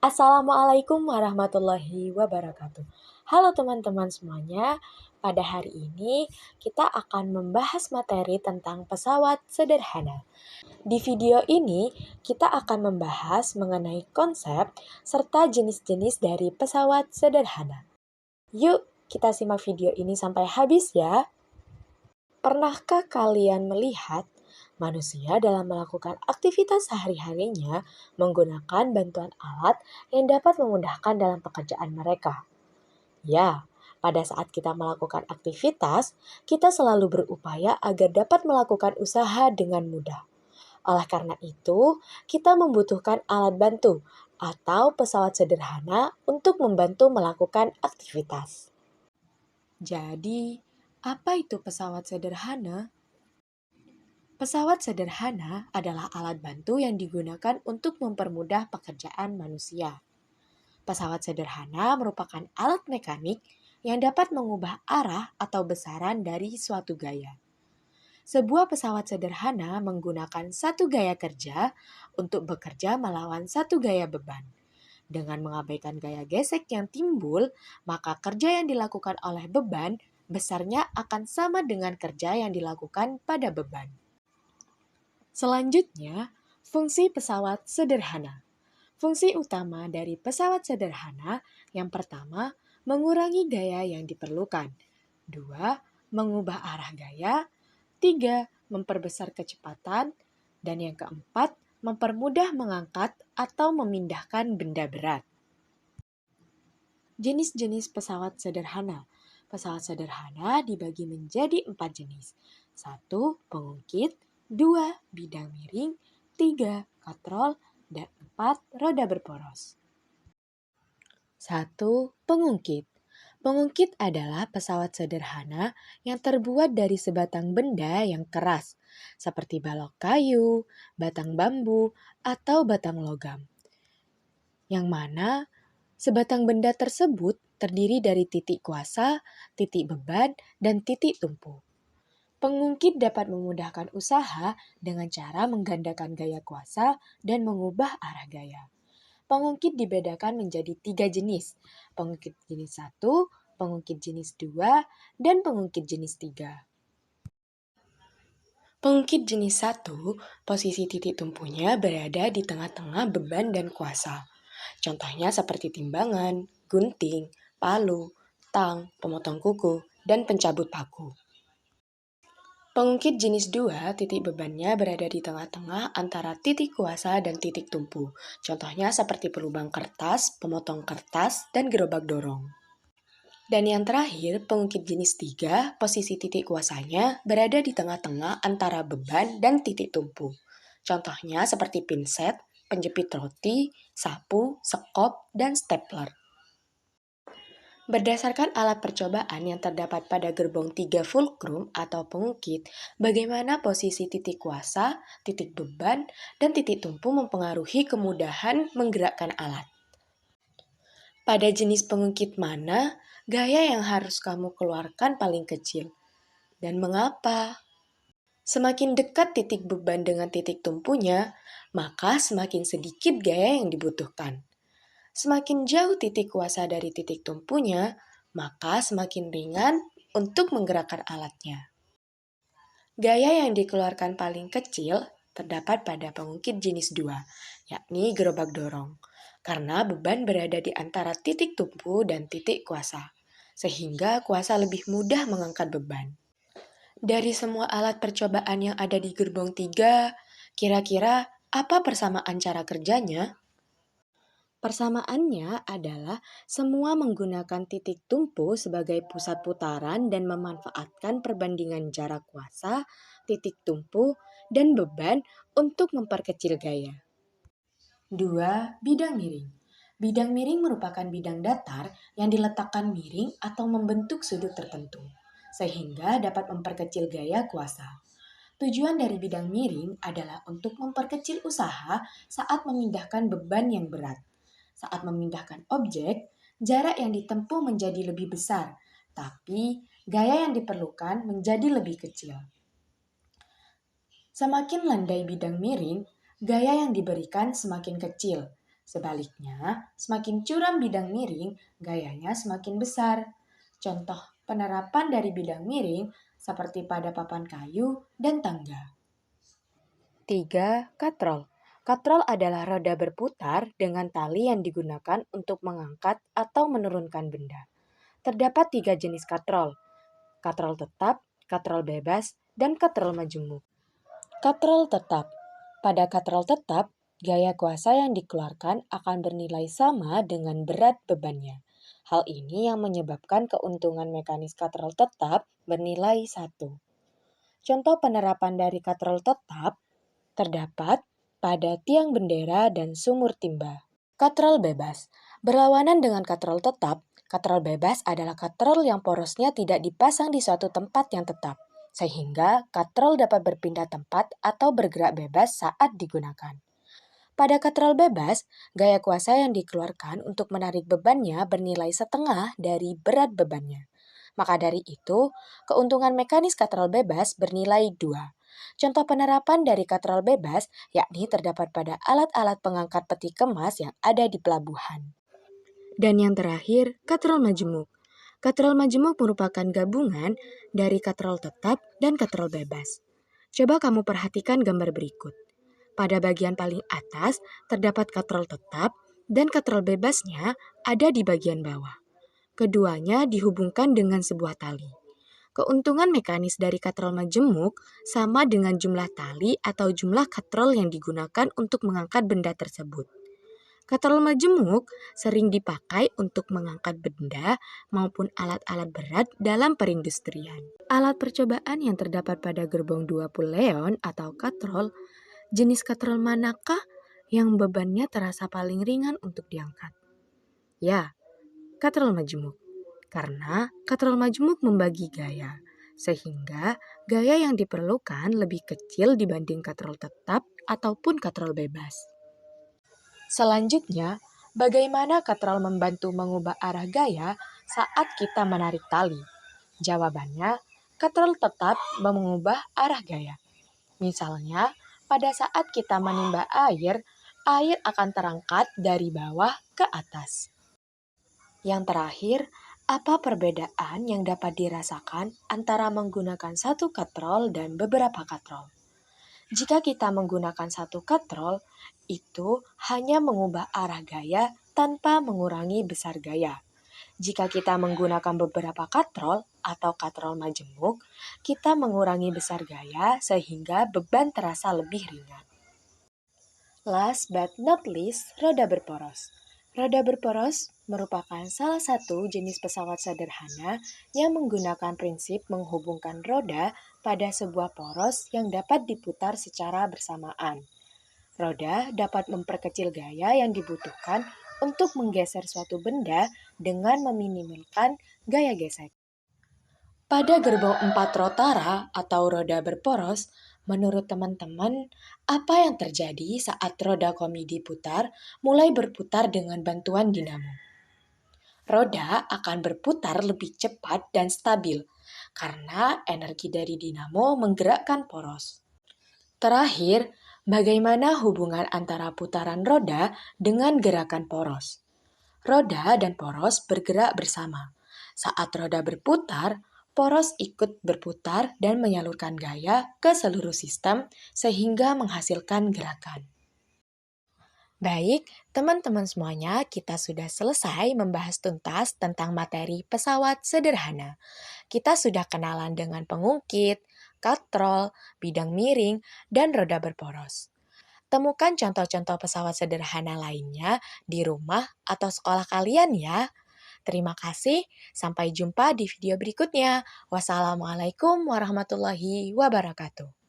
Assalamualaikum warahmatullahi wabarakatuh. Halo teman-teman semuanya, pada hari ini kita akan membahas materi tentang pesawat sederhana. Di video ini, kita akan membahas mengenai konsep serta jenis-jenis dari pesawat sederhana. Yuk, kita simak video ini sampai habis ya. Pernahkah kalian melihat manusia dalam melakukan aktivitas sehari-harinya menggunakan bantuan alat yang dapat memudahkan dalam pekerjaan mereka? Ya, pada saat kita melakukan aktivitas, kita selalu berupaya agar dapat melakukan usaha dengan mudah. Oleh karena itu, kita membutuhkan alat bantu atau pesawat sederhana untuk membantu melakukan aktivitas. Jadi, apa itu pesawat sederhana? Pesawat sederhana adalah alat bantu yang digunakan untuk mempermudah pekerjaan manusia. Pesawat sederhana merupakan alat mekanik yang dapat mengubah arah atau besaran dari suatu gaya. Sebuah pesawat sederhana menggunakan satu gaya kerja untuk bekerja melawan satu gaya beban. Dengan mengabaikan gaya gesek yang timbul, maka kerja yang dilakukan oleh beban besarnya akan sama dengan kerja yang dilakukan pada beban. Selanjutnya, fungsi pesawat sederhana. Fungsi utama dari pesawat sederhana yang pertama, mengurangi gaya yang diperlukan. 2. Mengubah arah gaya. 3. Memperbesar kecepatan. Dan yang keempat, mempermudah mengangkat atau memindahkan benda berat. Jenis-jenis pesawat sederhana. Pesawat sederhana dibagi menjadi 4 jenis. 1. Pengungkit. 2. Bidang miring. 3. Katrol. Dan 4. Roda berporos. 1. Pengungkit. Pengungkit adalah pesawat sederhana yang terbuat dari sebatang benda yang keras, seperti balok kayu, batang bambu, atau batang logam. Yang mana sebatang benda tersebut terdiri dari titik kuasa, titik beban, dan titik tumpu. Pengungkit dapat memudahkan usaha dengan cara menggandakan gaya kuasa dan mengubah arah gaya. Pengungkit dibedakan menjadi 3 jenis, pengungkit jenis 1, pengungkit jenis 2, dan pengungkit jenis 3. Pengungkit jenis 1, posisi titik tumpunya berada di tengah-tengah beban dan kuasa. Contohnya seperti timbangan, gunting, palu, tang, pemotong kuku, dan pencabut paku. Pengungkit jenis 2, titik bebannya berada di tengah-tengah antara titik kuasa dan titik tumpu. Contohnya seperti pelubang kertas, pemotong kertas, dan gerobak dorong. Dan yang terakhir, pengungkit jenis 3, posisi titik kuasanya berada di tengah-tengah antara beban dan titik tumpu. Contohnya seperti pinset, penjepit roti, sapu, sekop, dan stapler. Berdasarkan alat percobaan yang terdapat pada gerbong 3 fulcrum atau pengungkit, bagaimana posisi titik kuasa, titik beban, dan titik tumpu mempengaruhi kemudahan menggerakkan alat. Pada jenis pengungkit mana, gaya yang harus kamu keluarkan paling kecil? Dan mengapa? Semakin dekat titik beban dengan titik tumpunya, maka semakin sedikit gaya yang dibutuhkan. Semakin jauh titik kuasa dari titik tumpunya, maka semakin ringan untuk menggerakkan alatnya. Gaya yang dikeluarkan paling kecil terdapat pada pengungkit jenis 2, yakni gerobak dorong, karena beban berada di antara titik tumpu dan titik kuasa, sehingga kuasa lebih mudah mengangkat beban. Dari semua alat percobaan yang ada di gerbong 3, kira-kira apa persamaan cara kerjanya? Persamaannya adalah semua menggunakan titik tumpu sebagai pusat putaran dan memanfaatkan perbandingan jarak kuasa, titik tumpu, dan beban untuk memperkecil gaya. 2. Bidang miring. Bidang miring merupakan bidang datar yang diletakkan miring atau membentuk sudut tertentu, sehingga dapat memperkecil gaya kuasa. Tujuan dari bidang miring adalah untuk memperkecil usaha saat memindahkan beban yang berat. Saat memindahkan objek, jarak yang ditempuh menjadi lebih besar, tapi gaya yang diperlukan menjadi lebih kecil. Semakin landai bidang miring, gaya yang diberikan semakin kecil, Sebaliknya, semakin curam bidang miring, gayanya semakin besar. Contoh penerapan dari bidang miring seperti pada papan kayu dan tangga. 3. Katrol. Katrol adalah roda berputar dengan tali yang digunakan untuk mengangkat atau menurunkan benda. Terdapat 3 jenis katrol: katrol tetap, katrol bebas, dan katrol majemuk. Katrol tetap. Pada katrol tetap, gaya kuasa yang dikeluarkan akan bernilai sama dengan berat bebannya. Hal ini yang menyebabkan keuntungan mekanis katrol tetap bernilai 1. Contoh penerapan dari katrol tetap terdapat pada tiang bendera dan sumur timba. Katrol bebas. Berlawanan dengan katrol tetap, katrol bebas adalah katrol yang porosnya tidak dipasang di suatu tempat yang tetap, sehingga katrol dapat berpindah tempat atau bergerak bebas saat digunakan. Pada katrol bebas, gaya kuasa yang dikeluarkan untuk menarik bebannya bernilai setengah dari berat bebannya. Maka dari itu, keuntungan mekanis katrol bebas bernilai 2. Contoh penerapan dari katrol bebas yakni terdapat pada alat-alat pengangkat peti kemas yang ada di pelabuhan. Dan yang terakhir, katrol majemuk. Katrol majemuk merupakan gabungan dari katrol tetap dan katrol bebas. Coba kamu perhatikan gambar berikut. Pada bagian paling atas terdapat katrol tetap dan katrol bebasnya ada di bagian bawah. Keduanya dihubungkan dengan sebuah tali. Keuntungan mekanis dari katrol majemuk sama dengan jumlah tali atau jumlah katrol yang digunakan untuk mengangkat benda tersebut. Katrol majemuk sering dipakai untuk mengangkat benda maupun alat-alat berat dalam perindustrian. Alat percobaan yang terdapat pada gerbong 20 leon atau katrol, jenis katrol manakah yang bebannya terasa paling ringan untuk diangkat? Ya, katrol majemuk. Karena katrol majemuk membagi gaya, sehingga gaya yang diperlukan lebih kecil dibanding katrol tetap ataupun katrol bebas. Selanjutnya, bagaimana katrol membantu mengubah arah gaya saat kita menarik tali? Jawabannya, katrol tetap mengubah arah gaya. Misalnya, pada saat kita menimba air akan terangkat dari bawah ke atas. Yang terakhir, apa perbedaan yang dapat dirasakan antara menggunakan satu katrol dan beberapa katrol? Jika kita menggunakan satu katrol, itu hanya mengubah arah gaya tanpa mengurangi besar gaya. Jika kita menggunakan beberapa katrol atau katrol majemuk, kita mengurangi besar gaya sehingga beban terasa lebih ringan. Last but not least, roda berporos. Roda berporos merupakan salah satu jenis pesawat sederhana yang menggunakan prinsip menghubungkan roda pada sebuah poros yang dapat diputar secara bersamaan. Roda dapat memperkecil gaya yang dibutuhkan untuk menggeser suatu benda dengan meminimalkan gaya gesek. Pada gerbong 4 rotara atau roda berporos, menurut teman-teman, apa yang terjadi saat roda komi diputar mulai berputar dengan bantuan dinamo? Roda akan berputar lebih cepat dan stabil karena energi dari dinamo menggerakkan poros. Terakhir, bagaimana hubungan antara putaran roda dengan gerakan poros? Roda dan poros bergerak bersama. Saat roda berputar, poros ikut berputar dan menyalurkan gaya ke seluruh sistem sehingga menghasilkan gerakan. Baik, teman-teman semuanya, kita sudah selesai membahas tuntas tentang materi pesawat sederhana. Kita sudah kenalan dengan pengungkit, katrol, bidang miring, dan roda berporos. Temukan contoh-contoh pesawat sederhana lainnya di rumah atau sekolah kalian ya. Terima kasih, sampai jumpa di video berikutnya. Wassalamualaikum warahmatullahi wabarakatuh.